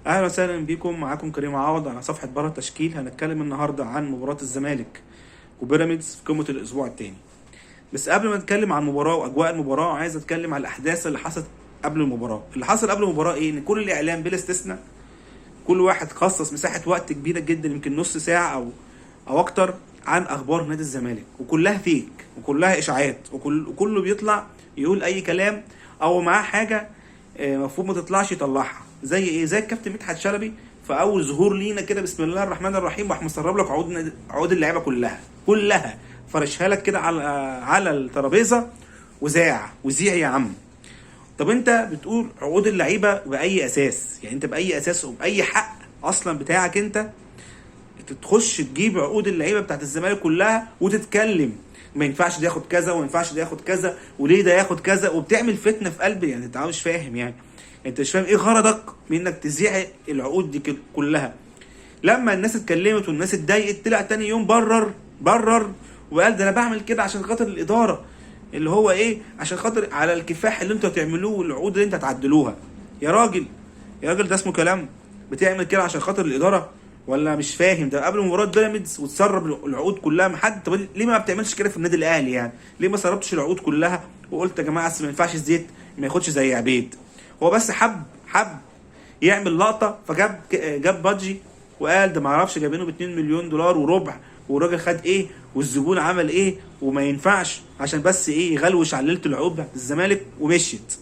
اهلا وسهلا بيكم. معاكم كريم عوض على صفحه بره التشكيل. هنتكلم النهارده عن مباراه الزمالك وبيراميدز في قمه الاسبوع الثاني. بس قبل ما نتكلم عن المباراه واجواء المباراه، عايز اتكلم عن الاحداث اللي حصلت قبل المباراه. اللي حصل قبل المباراه ايه؟ ان كل الاعلام بلا استثناء، كل واحد خصص مساحه وقت كبيره جدا، يمكن نص ساعه او اكتر، عن اخبار نادي الزمالك، وكلها فيك وكلها اشاعات، وكله بيطلع يقول اي كلام او معاه حاجه المفروض ما تطلعش يطلعها. زي ايه؟ زي الكابتن مدحت شلبي في اول ظهور لينا كده، بسم الله الرحمن الرحيم، راح مسرب لك عقود اللعيبه كلها فرشها لك كده على الترابيزه وزيع يا عم. طب انت بتقول عقود اللعيبه باي اساس؟ يعني انت باي اساس وباي حق اصلا بتاعك انت تخش تجيب عقود اللعيبه بتاعت الزمالك كلها وتتكلم ما ينفعش ده ياخد كذا وما ينفعش ده ياخد كذا وليه ده ياخد كذا، وبتعمل فتنه في قلبي؟ يعني انت مش فاهم، يعني انت مش فاهم ايه غرضك من انك تذيع العقود دي كلها. لما الناس اتكلمت والناس اتضايقت، طلع تاني يوم برر وقال ده انا بعمل كده عشان خاطر الاداره، اللي هو ايه؟ عشان خاطر على الكفاح اللي انتوا هتعملوه والعقود اللي انت هتعدلوها. يا راجل يا راجل، ده اسمه كلام؟ بتعمل كده عشان خاطر الاداره ولا مش فاهم؟ ده قبل مباراه بيراميدز وتسرب العقود كلها من حد. طب ليه ما بتعملش كده في النادي الاهلي؟ يعني ليه ما سربتش العقود كلها وقلت يا جماعه ما ينفعش الزيت ما ياخدش زي عبيد؟ هو بس حب يعمل لقطه، جاب بادجي وقال ده ما اعرفش جايبينه ب 2 مليون دولار وربع، والراجل خد ايه والزبون عمل ايه وما ينفعش، عشان بس ايه؟ يغلوش على ليله العقود بتاعت الزمالك ومشيت.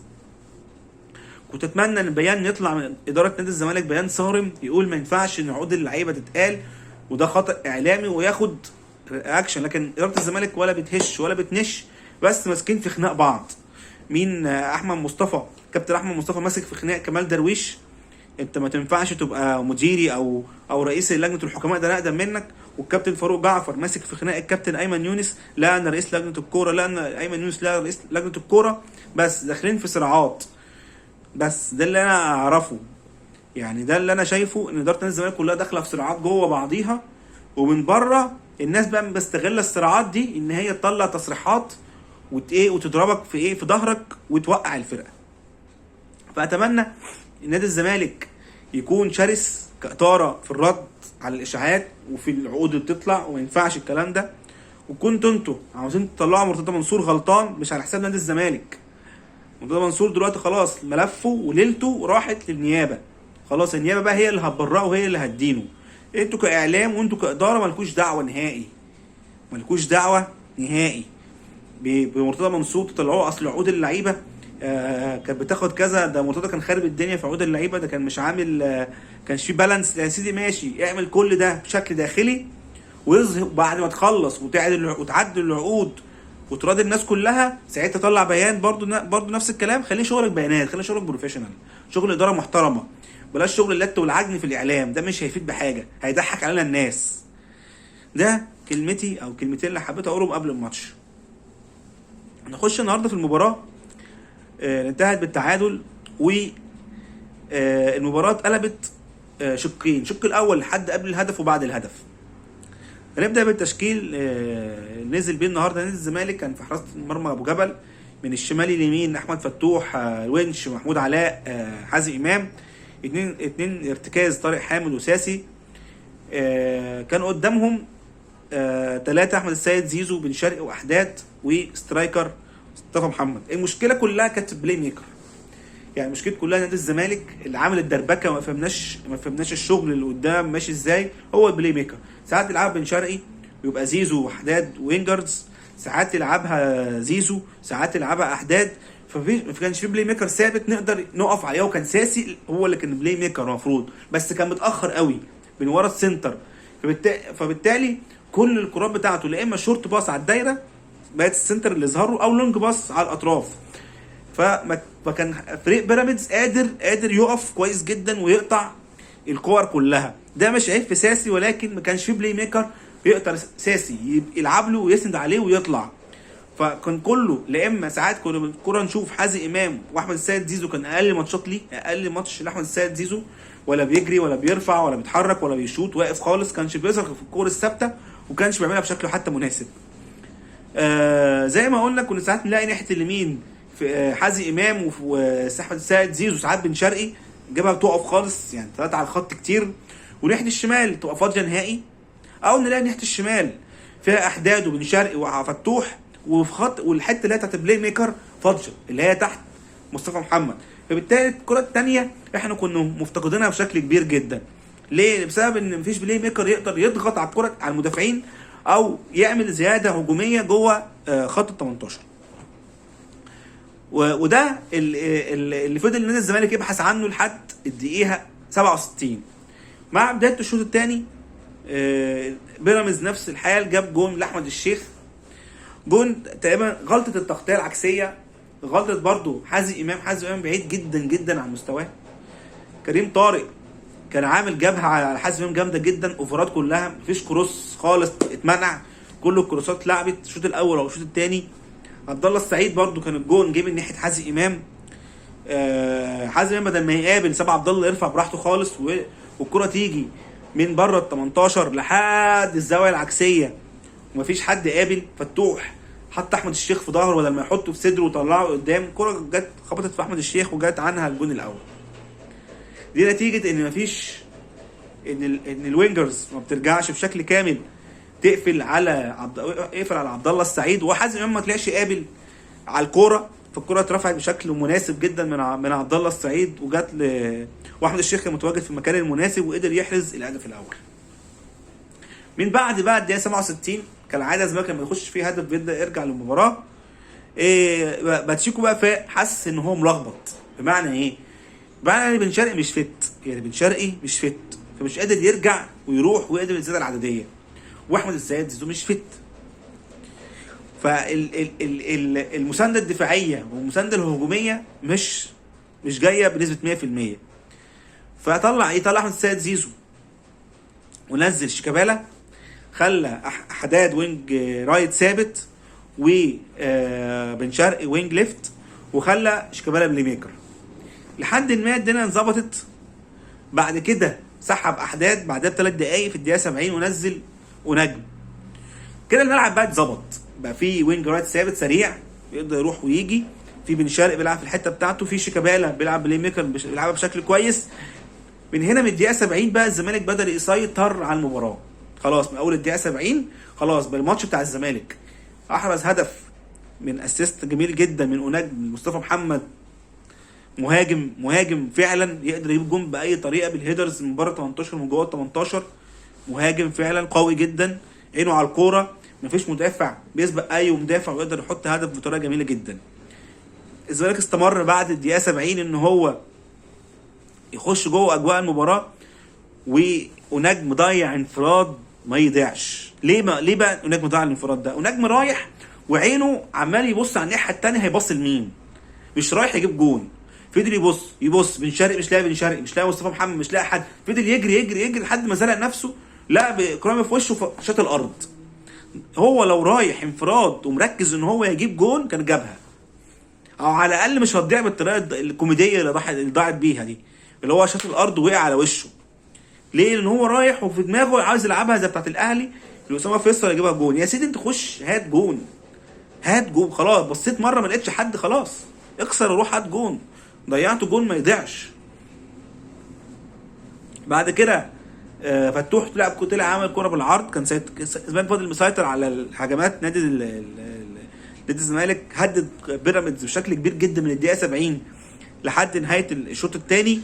كنت اتمنى ان بيان يطلع من اداره نادي الزمالك، بيان صارم يقول ما ينفعش ان عقود اللعيبه تتقال وده خطا اعلامي وياخد اكشن. لكن اداره الزمالك ولا بتهش ولا بتنش، بس ماسكين في خناق بعض. مين؟ احمد مصطفى، كابتن احمد مصطفى ماسك في خناق كمال درويش. انت ما تنفعش تبقى مديري او رئيس لجنه الحكماء، ده انا اقدم منك. والكابتن فاروق جعفر ماسك في خناق الكابتن ايمن يونس، لا انا رئيس لجنه الكوره، لا انا ايمن يونس لا رئيس لجنه الكوره. بس داخلين في صراعات. بس ده اللي انا اعرفه، يعني ده اللي انا شايفه، ان اداره نادي الزمالك كلها داخله في صراعات جوه بعضيها، ومن بره الناس بقى بتستغل الصراعات دي ان هي تطلع تصريحات وتضربك في ظهرك وتوقع الفرقه. فاتمنى نادي الزمالك يكون شرس كإدارة في الرد على الاشاعات وفي العقود اللي بتطلع، وما ينفعش الكلام ده. وكنتوا انتوا عاوزين تطلعوا مرتضى منصور غلطان مش على حساب نادي الزمالك. مرتضى منصور دلوقتي خلاص ملفه وليلته راحت للنيابه، خلاص النيابه بقى هي اللي هتبرئه وهي اللي هتدينه. انتوا كاعلام وانتوا كاداره مالكوش دعوه نهائي، مالكوش دعوه نهائي بمرتضى منصور تطلعوه. اصل عقود اللعيبه كانت بتاخد كذا، ده مرتضى كان خارب الدنيا في عقود اللعيبه، ده كان مش عامل كانش في بالانس. يا سيدي ماشي، اعمل كل ده بشكل داخلي ويظهر بعد ما تخلص وتعدل العقود وتراضي الناس كلها، ساعتها طلع بيان برضو نفس الكلام. خليه شغلك بيانات، خليه شغلك بروفيشنال، شغل اداره محترمه، بلاش شغل اللت والعجن في الاعلام. ده مش هيفيد بحاجه، هيضحك علينا الناس. ده كلمتي او كلمتين اللي حبيت اقولهم قبل الماتش. نخش النهارده في المباراه. انتهت بالتعادل، والمباراه اتقلبت شقين. الشق الاول لحد قبل الهدف وبعد الهدف. هنبدا بالتشكيل نزل بيه النهارده نادي الزمالك. كان في حراسه المرمى ابو جبل، من الشمال اليمين احمد فتوح، الونش محمود علاء، حازم امام، اتنين ارتكاز طارق حامد وساسي. كان قدامهم ثلاثه احمد السيد، زيزو، بن شرقي واحداد، وسترايكر مصطفى محمد. المشكله كلها كانت بلاي ميكر، يعني المشكله كلها نادي الزمالك اللي عامل الدربكه، ما فهمناش الشغل اللي قدام ماشي ازاي. هو البلاي ميكر ساعات يلعب بن شرقي ويبقى زيزو واحداد وينجرز، ساعات يلعبها زيزو، ساعات يلعبها احداد. ما كانش في بلاي ميكر ثابت نقدر نقف عليه، وكان ساسي هو اللي كان بلاي ميكر المفروض، بس كان متاخر قوي من ورا السنتر. فبالتالي كل الكرات بتاعته لا اما شورت باص على الدايره بقت السنتر اللي ظهره، او لونج باص على الاطراف. فكان فريق بيراميدز قادر يقف كويس جدا ويقطع الكور كلها. ده مش عيب في ساسي، ولكن ما كانش فيه بلاي ميكر يقدر ساسي يلعب له ويسند عليه ويطلع. فكان كله لا اما ساعات كنا بالكوره نشوف حازم امام واحمد السيد زيزو، كان اقل ماتش لاحمد السيد زيزو، ولا بيجري ولا بيرفع ولا بيتحرك ولا بيشوط، واقف خالص، كانش بيظهر في الكور الثابته وكانش بيعملها بشكل حتى مناسب. زي ما قلنا كنا ساعات نلاقي ناحيه اليمين في حازم امام واحمد السيد زيزو، ساعات بن شرقي جبهه بتقف خالص، يعني 3 على الخط كتير، وناحيه الشمال تبقى فاضيه نهائي، او نلاقي ناحيه الشمال فيها احداد وبن شرقي وفتوح، وفي خط والحته اللي هي بتاعت البلاي ميكر فاضيه اللي هي تحت مصطفى محمد. فبالتالي الكره الثانيه احنا كنا مفتقدينها بشكل كبير جدا. ليه؟ بسبب ان مفيش بلاي ميكر يقدر يضغط على الكره على المدافعين او يعمل زياده هجوميه جوه خط ال 18. وده اللي فضل نادي الزمالك يبحث عنه لحد الدقيقه 67. مع بدايه الشوط الثاني بيراميدز نفس الحال، جاب جون لاحمد الشيخ، جون تقريبا غلطه التغطيه العكسيه، غلطه برضو حازم امام بعيد جدا جدا عن مستواه. كريم طارق كان عامل جبهه على حازم امام جامده جدا، اوفرات كلها، مفيش كروس خالص اتمنع، كل الكروسات اتلعبت الشوط الاول او الشوط الثاني. عبد الله السعيد برضو كان الجون جه من ناحيه حازم امام. حازم امام بدل ما يقابل ساب عبد الله يرفع براحته خالص، والكره تيجي من بره ال 18 لحد الزاويه العكسيه ومفيش حد قابل. فتوح حط احمد الشيخ في ظهره بدل ما يحطه في صدره وطلعه قدام، الكره جت خبطت في احمد الشيخ وجت عنها الجون الاول. دي نتيجه ان مفيش ان الوينجرز ما بترجعش بشكل كامل تقفل على عبد الله السعيد، وحازم امام ما طلعش قابل على الكوره، فالكوره اترفعت بشكل مناسب جدا من عبد الله السعيد وجت واحمد الشيخ كان متواجد في المكان المناسب وقدر يحرز الهدف الاول. من بعد بقى الدقيقه 67 كالعاده الزمالك لما يخش فيه هدف بيبدا يرجع للمباراه. باتشيكو بقى حاسس ان هو ملخبط. بمعنى ايه؟ بمعنى ان بن شرقي مش فت، يعني بن شرقي مش فت، فمش قادر يرجع ويروح ويقدر الزياده العدديه، واحمد السيد زيزو مش فت. فالمسانده الدفاعيه والمسانده الهجوميه مش جايه بنسبه 100%. فطلع احمد السيد زيزو ونزل شيكابالا، خلى حداد وينج رايت ثابت وبن شرقي وينج ليفت، وخلى شيكابالا بلاي ميكر لحد ما الدنيا انظبطت. بعد كده سحب احداد بعدها ب3 دقايق في الدقيقه 70 ونزل ونجم. كده الملعب بقى اتظبط، بقى في وينج رايت ثابت سريع يقدر يروح ويجي، في بن شرقي بيلعب في الحته بتاعته، في شيكابالا بيلعب بلاي ميكر بيلعبها بشكل كويس. من هنا من الدقيقه 70 بقى الزمالك بدأ يسيطر على المباراه خلاص. من اول الدقيقه 70 خلاص بقى الماتش بتاع الزمالك. احرز هدف من اسيست جميل جدا من مصطفى محمد، مهاجم فعلا يقدر يجيب جون باي طريقه بالهيدرز من بره 18 من جوه 18. مهاجم فعلا قوي جدا، عينه على الكوره، مفيش مدافع بيسبق اي مدافع ويقدر يحط هدف بطريقه جميله جدا. الزمالك استمر بعد الدقيقه 70 ان هو يخش جوه اجواء المباراه، ونجم ضيع انفراد ما يضيعش. ليه بقى نجم ضيع الانفراد ده؟ ونجم رايح وعينه عمال يبص على الناحيه الثانيه هيبص لمين، مش رايح يجيب جون. فضل يبص بن شرقي مش لاقي، بن شرقي مش لاقي، مصطفى محمد مش لاقي حد، فضل يجري لحد ما زنق نفسه، لا بكرامه في وشه شاط الارض. هو لو رايح انفراد ومركز ان هو يجيب جون كان جابها، او على الاقل مش هتضيع بالطريقه الكوميديه اللي ضاعت بيها دي، اللي هو شاط الارض ووقع على وشه. ليه؟ لان هو رايح وفي دماغه عاوز يلعبها زي بتاعت الاهلي اللي اسامه فيصل يجيبها جون. يا سيدي انت خش هات جون خلاص، بصيت مره ما لقيتش حد خلاص اكسر وروح هات جون، ضيعته جون ما يضيعش. بعد كده فتوح طلع عمل كرة بالعرض، كان زمان فاضل مسيطر على الهجمات نادي الزمالك، هدد بيراميدز بشكل كبير جدا من الدقيقه 70 لحد نهايه الشوط الثاني.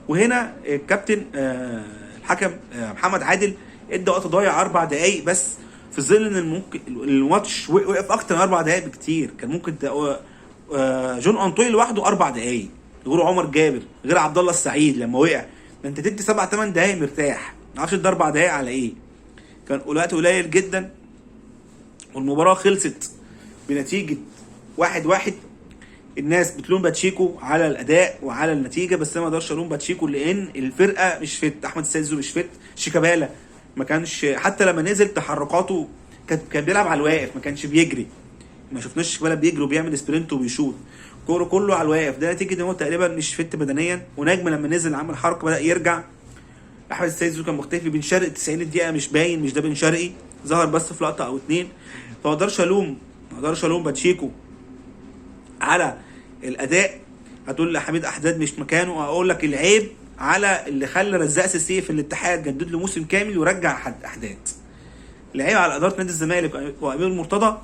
وهنا الكابتن الحكم محمد عادل ادى وقت ضايع 4 دقائق بس، في ظل ان ممكن الماتش وقف اكتر من 4 دقائق بكتير. كان ممكن جون انطوي لوحده 4 دقائق، غير عمر جابر، غير عبد الله السعيد لما وقع. ده انت تدي 7-8 دقائق مرتاح، ما اعرفش ده 4 دقائق على ايه. كان وقت قليل جدا والمباراه خلصت بنتيجه 1-1. الناس بتلوم باتشيكو على الاداء وعلى النتيجه، بس انا ما اقدرش الوم باتشيكو لان الفرقه مش فت. احمد السيد زيزو مش فت، شيكابالا ما كانش حتى لما نزل تحركاته كان بيلعب على الواقف، ما كانش بيجري. ما شفناش شيكابالا بيجري وبيعمل سبرنت وبيشوط، كله على الواقف. ده نتيجه ان هو تقريبا مش فت بدنيا. ونجم لما نزل عمل حركه بدا يرجع. احمد السيد زيزو كان مختفي. بن شرقي 90 دقيقه مش باين، مش ده بن شرقي، ظهر بس في لقطه او 2. فما اقدرش الوم باتشيكو على الاداء هتقول لي حميد احداد مش مكانه، اقول لك العيب على اللي خلى رزاق سيسي في الاتحاد جدد له موسم كامل ورجع احداد. العيب على اداره نادي الزمالك وامير مرتضى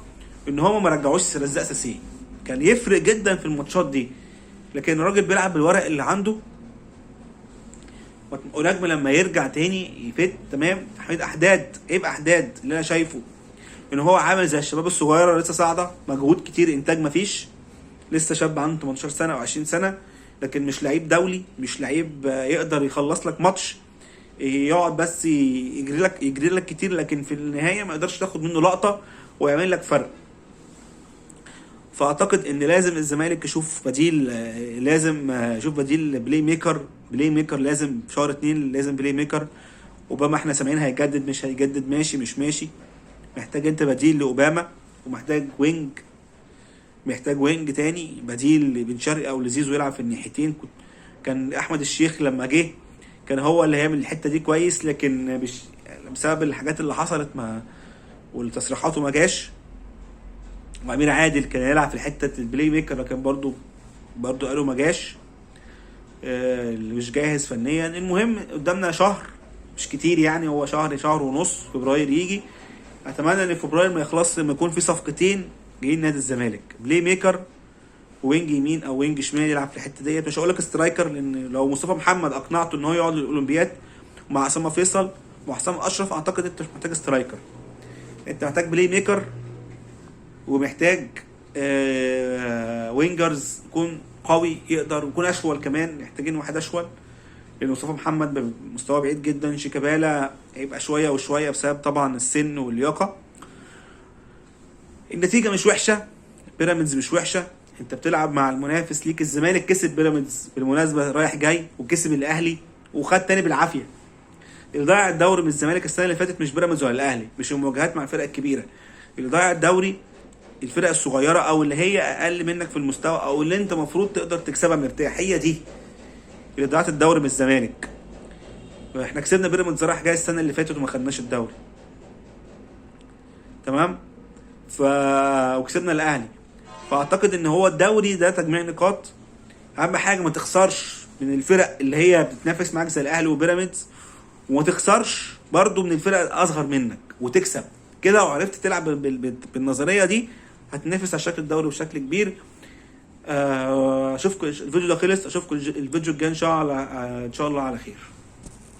ان هم ما رجعوش رزاق سيسي، كان يفرق جدا في الماتشات دي، لكن الراجل بيلعب بالورق اللي عنده. ونجم لما يرجع تاني يفت تمام. حميد احداد، عيب احداد اللي انا شايفه ان هو عامل زي الشباب الصغيره لسه صاعده، مجهود كتير انتاج مفيش، لسه شاب عنده 18 سنه او 20 سنه، لكن مش لعيب دولي، مش لعيب يقدر يخلص لك ماتش، يقعد بس يجري لك كتير، لكن في النهايه ما يقدرش تاخد منه لقطه ويعمل لك فرق. فاعتقد ان لازم الزمالك يشوف بديل، لازم يشوف بديل بلاي ميكر لازم في شهر 2 لازم بلاي ميكر. اوباما احنا سامعين هيجدد مش هيجدد، ماشي مش ماشي، محتاج انت بديل لاوباما، ومحتاج وينج تاني بديل لبن شرقي او لزيزو يلعب في الناحيتين. كان احمد الشيخ لما جه كان هو اللي هيعمل الحته دي كويس، لكن بسبب الحاجات اللي حصلت والتصريحات ما جاش. وامير عادل كان يلعب في الحته البلاي ميكر، لكن برضو قالوا ما جاش، اللي مش جاهز فنيا. المهم قدامنا شهر مش كتير يعني، هو شهر ونص، فبراير يجي. اتمنى ان فبراير ما يخلص لما يكون في صفقتين جايين نادي الزمالك، بلاي ميكر وينج يمين او وينج شمال يلعب في الحته ديت. مش هقول لك سترايكر، لان لو مصطفى محمد اقنعته ان هو يقعد للاولمبياد مع اسامه فيصل وحسام اشرف، اعتقد انت مش محتاج سترايكر، انت محتاج بلاي ميكر، ومحتاج وينجرز يكون قوي يقدر يكون اشول كمان، محتاجين واحد اشول، لان مصطفى محمد مستواه بعيد جدا. شيكابالا هيبقى شويه وشويه بسبب طبعا السن واللياقه. النتيجه مش وحشه، بيراميدز مش وحشه، انت بتلعب مع المنافس ليك. الزمالك كسب بيراميدز بالمناسبه رايح جاي، وكسب الاهلي وخد تاني بالعافيه. اللي ضيع الدوري من الزمالك السنه اللي فاتت مش بيراميدز ولا الاهلي، مش المواجهات مع الفرق الكبيره. اللي ضيع الدوري الفرق الصغيره او اللي هي اقل منك في المستوى، او اللي انت المفروض تقدر تكسبها مرتاح، هي دي اللي ضيعت الدوري من الزمالك. احنا كسبنا بيراميدز رايح جاي السنه اللي فاتت وما خدناش الدوري، تمام. وكسبنا الاهلي. فاعتقد ان هو الدوري ده تجميع نقاط، اهم حاجه ما تخسرش من الفرق اللي هي بتتنافس معاك زي الاهلي وبيراميدز، وما تخسرش برضو من الفرق الاصغر منك، وتكسب كده. وعرفت تلعب بالنظريه دي هتنافس على شكل الدوري بشكل كبير. اشوفكم الفيديو ده خلص، اشوفكم الفيديو الجاي ان شاء الله على خير.